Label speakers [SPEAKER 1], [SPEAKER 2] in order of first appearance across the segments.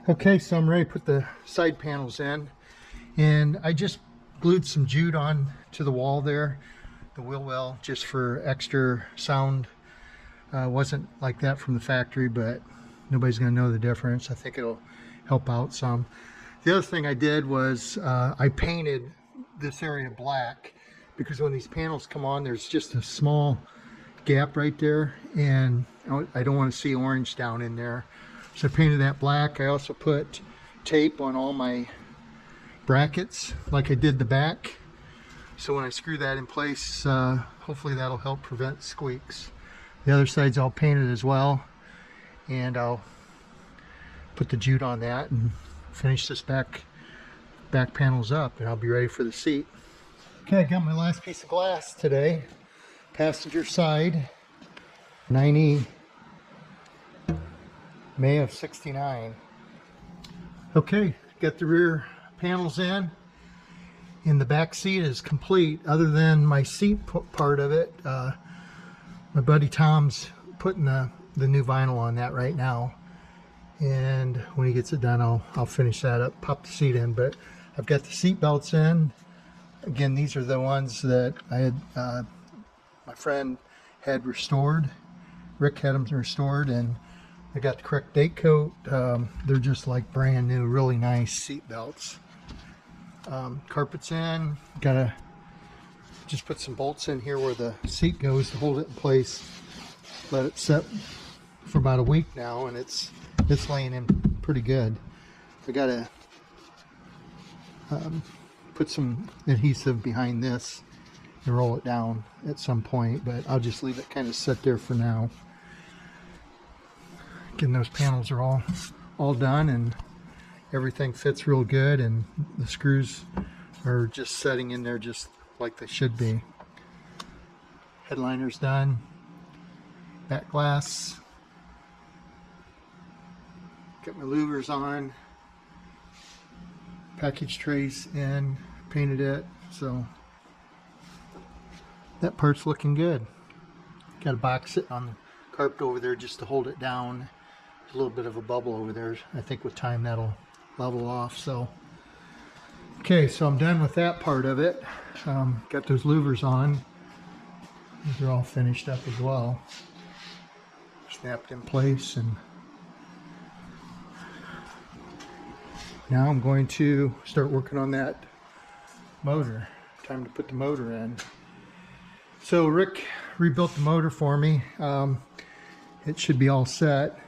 [SPEAKER 1] Okay, so I'm ready to put the side panels in, and I just glued some jute on to the wall there, the wheel well, just for extra sound. Wasn't like that from the factory, but nobody's gonna know the difference. I think it'll help out some. The other thing I did was I painted this area black, because when these panels come on, there's just a small gap right there, and I don't want to see orange down in there. So I painted that black. I also put tape on all my brackets like I did the back. So when I screw that in place, hopefully that'll help prevent squeaks. The other side's all painted as well. And I'll put the jute on that and finish this back panels up, and I'll be ready for the seat. Okay, I got my last piece of glass today. Passenger side, 90 May of 69. Okay, got the rear panels in, and the back seat is complete other than my seat part of it. My buddy Tom's putting the new vinyl on that right now, and when he gets it done, I'll finish that up, pop the seat in. But I've got the seat belts in. Again, these are the ones that I had my friend had restored. Rick had them restored, and they got the correct date coat. They're just like brand new, really nice seat belts. Carpet's in. Gotta just put some bolts in here where the seat goes to hold it in place. Let it set for about a week now, and it's laying in pretty good. I gotta put some adhesive behind this and roll it down at some point, but I'll just leave it kind of set there for now. Again, those panels are all done, and everything fits real good, and the screws are just setting in there just like they should be. Headliner's done. Back glass. Got my louvers on. Package trays in. Painted it, so that part's looking good. Got a box sitting on the carpet over there just to hold it down. There's a little bit of a bubble over there. I think with time that'll level off. So okay, so I'm done with that part of it. Got those louvers on. These are all finished up as well. Snapped in place, and now I'm going to start working on that motor. Time to put the motor in. So Rick rebuilt the motor for me. It should be all set.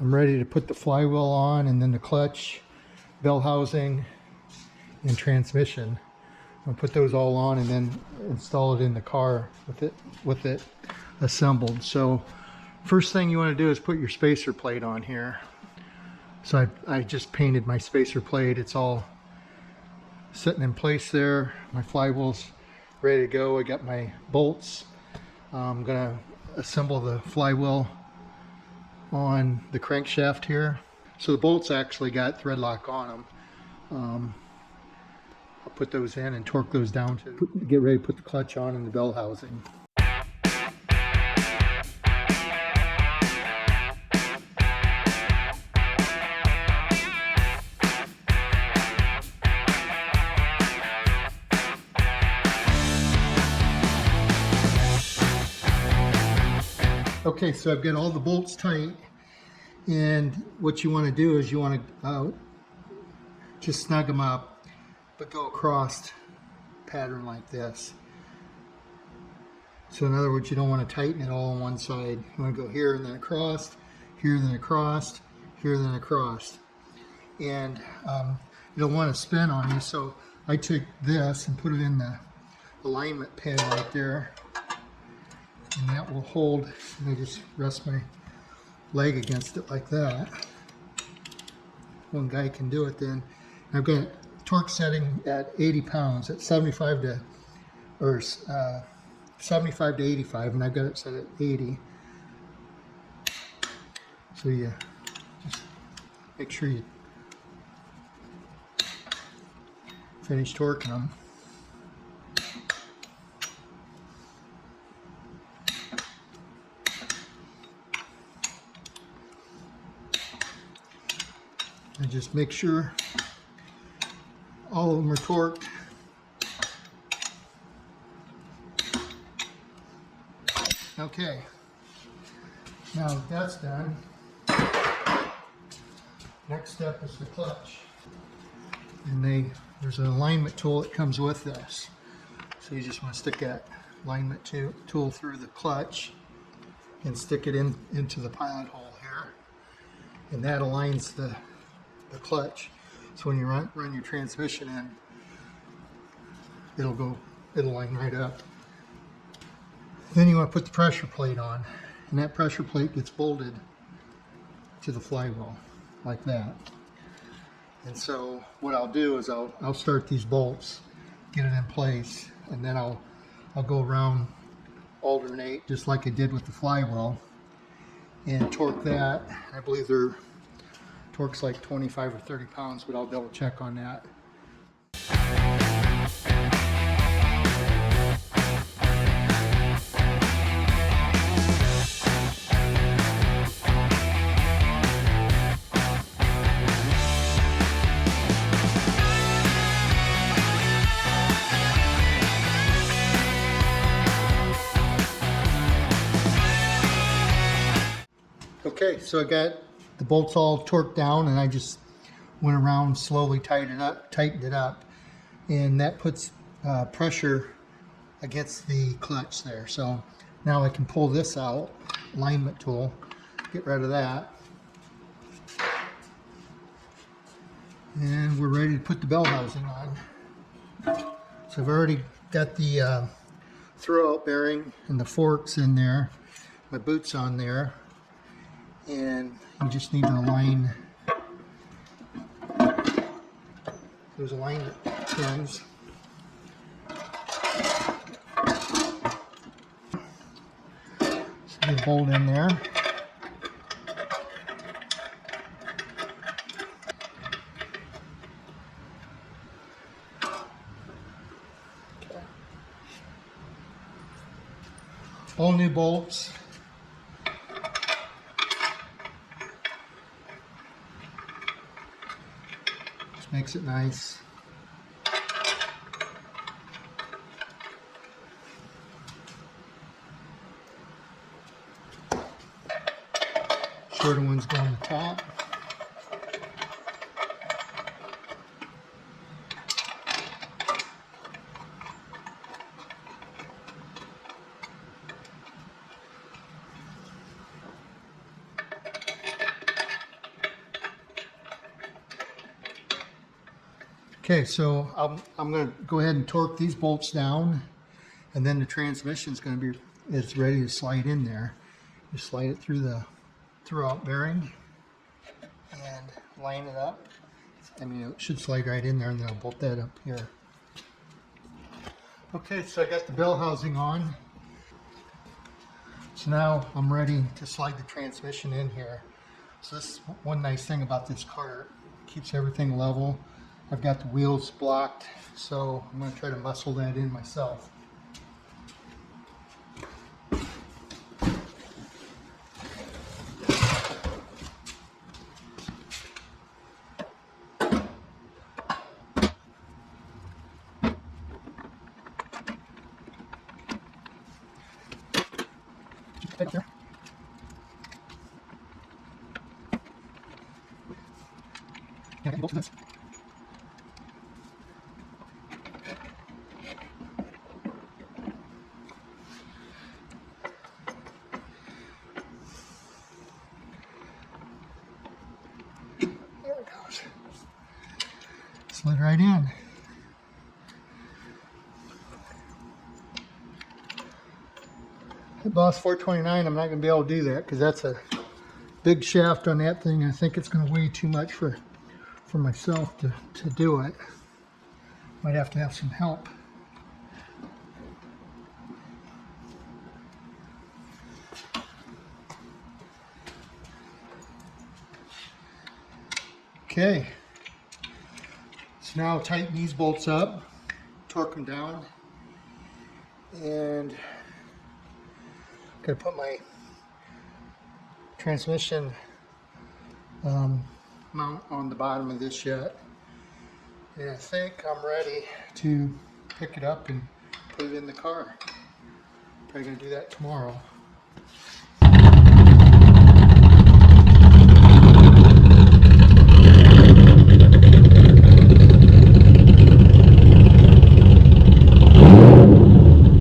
[SPEAKER 1] I'm ready to put the flywheel on, and then the clutch, bell housing, and transmission. I'll put those all on and then install it in the car with it assembled. So first thing you want to do is put your spacer plate on here. So I just painted my spacer plate. It's all sitting in place there. My flywheel's ready to go. I got my bolts. I'm gonna assemble the flywheel on the crankshaft here. So the bolts actually got thread lock on them. I'll put those in and torque those down to get ready to put the clutch on and the bell housing. Okay, so I've got all the bolts tight, and what you want to do is you want to just snug them up, but go across pattern like this. So in other words, you don't want to tighten it all on one side. You want to go here and then across, here then across, here then across. And you don't want to spin on you, so I took this and put it in the alignment pin right there. And that will hold, and I just rest my leg against it like that. One guy can do it then. I've got torque setting at 80 pounds, at 75 to 85, and I've got it set at 80. So you just make sure you finish torquing them. And just make sure all of them are torqued. Okay, now that that's done, next step is the clutch. And there's an alignment tool that comes with this. So you just want to stick that alignment tool through the clutch and stick it into the pilot hole here. And that aligns the clutch. So when you run your transmission in, it'll line right up. Then you want to put the pressure plate on, and that pressure plate gets bolted to the flywheel like that. And so what I'll do is I'll start these bolts, get it in place, and then I'll go around, alternate just like I did with the flywheel, and torque that. I believe their torque's like 25 or 30 pounds, but I'll double check on that. Okay, so I got the bolts all torqued down, and I just went around, slowly tightened it up, and that puts pressure against the clutch there. So now I can pull this out, alignment tool, get rid of that, and we're ready to put the bell housing on. So I've already got the throwout bearing and the forks in there, my boots on there. And you just need to align those alignment pins. So you bolt in there. All new bolts. Makes it nice. Shorter ones go on the top. Okay, so I'm going to go ahead and torque these bolts down, and then the transmission is it's ready to slide in there. You slide it through the throwout bearing and line it up. I mean, it should slide right in there, and then I'll bolt that up here. Okay, so I got the bell housing on. So now I'm ready to slide the transmission in here. So this is one nice thing about this cart. It keeps everything level. I've got the wheels blocked, so I'm going to try to muscle that in myself. Right there. Yeah, bolt to this. There it goes. Slid right in. Hey, Boss 429, I'm not going to be able to do that because that's a big shaft on that thing. I think it's going to weigh too much for myself to do it. Might have to have some help. Okay, so now I'll tighten these bolts up, torque them down, and I'm going to put my transmission mount on the bottom of this yet. And I think I'm ready to pick it up and put it in the car. Probably gonna do that tomorrow.